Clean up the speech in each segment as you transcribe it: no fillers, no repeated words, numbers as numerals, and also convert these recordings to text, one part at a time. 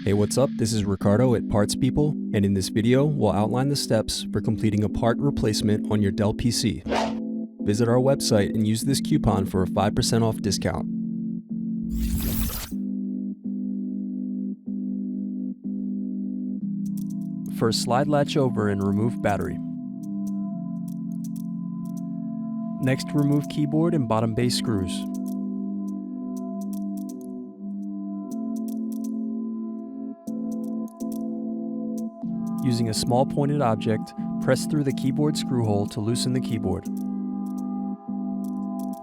Hey, what's up? This is Ricardo at Parts People, and in this video, we'll outline the steps for completing a part replacement on your Dell PC. Visit our website and use this coupon for a 5% off discount. First, slide latch over and remove battery. Next, remove keyboard and bottom base screws. Using a small pointed object, press through the keyboard screw hole to loosen the keyboard.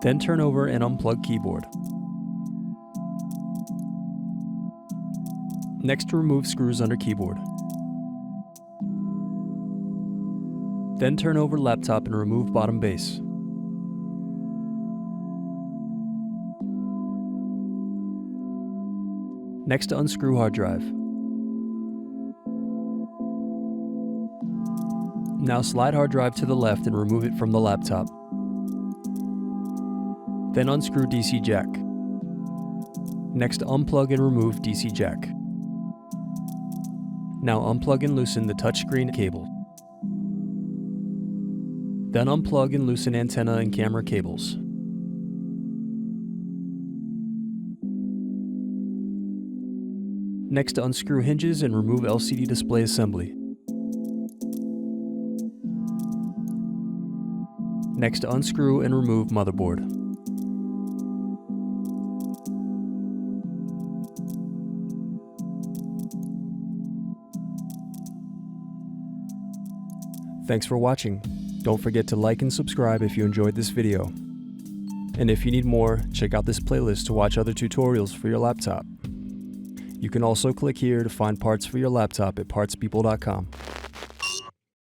Then turn over and unplug keyboard. Next, remove screws under keyboard. Then turn over laptop and remove bottom base. Next, unscrew hard drive. Now slide hard drive to the left and remove it from the laptop. Then unscrew DC jack. Next, unplug and remove DC jack. Now unplug and loosen the touchscreen cable. Then unplug and loosen antenna and camera cables. Next, unscrew hinges and remove LCD display assembly. Next, unscrew and remove motherboard. Thanks for watching. Don't forget to like and subscribe if you enjoyed this video. And if you need more, check out this playlist to watch other tutorials for your laptop. You can also click here to find parts for your laptop at partspeople.com.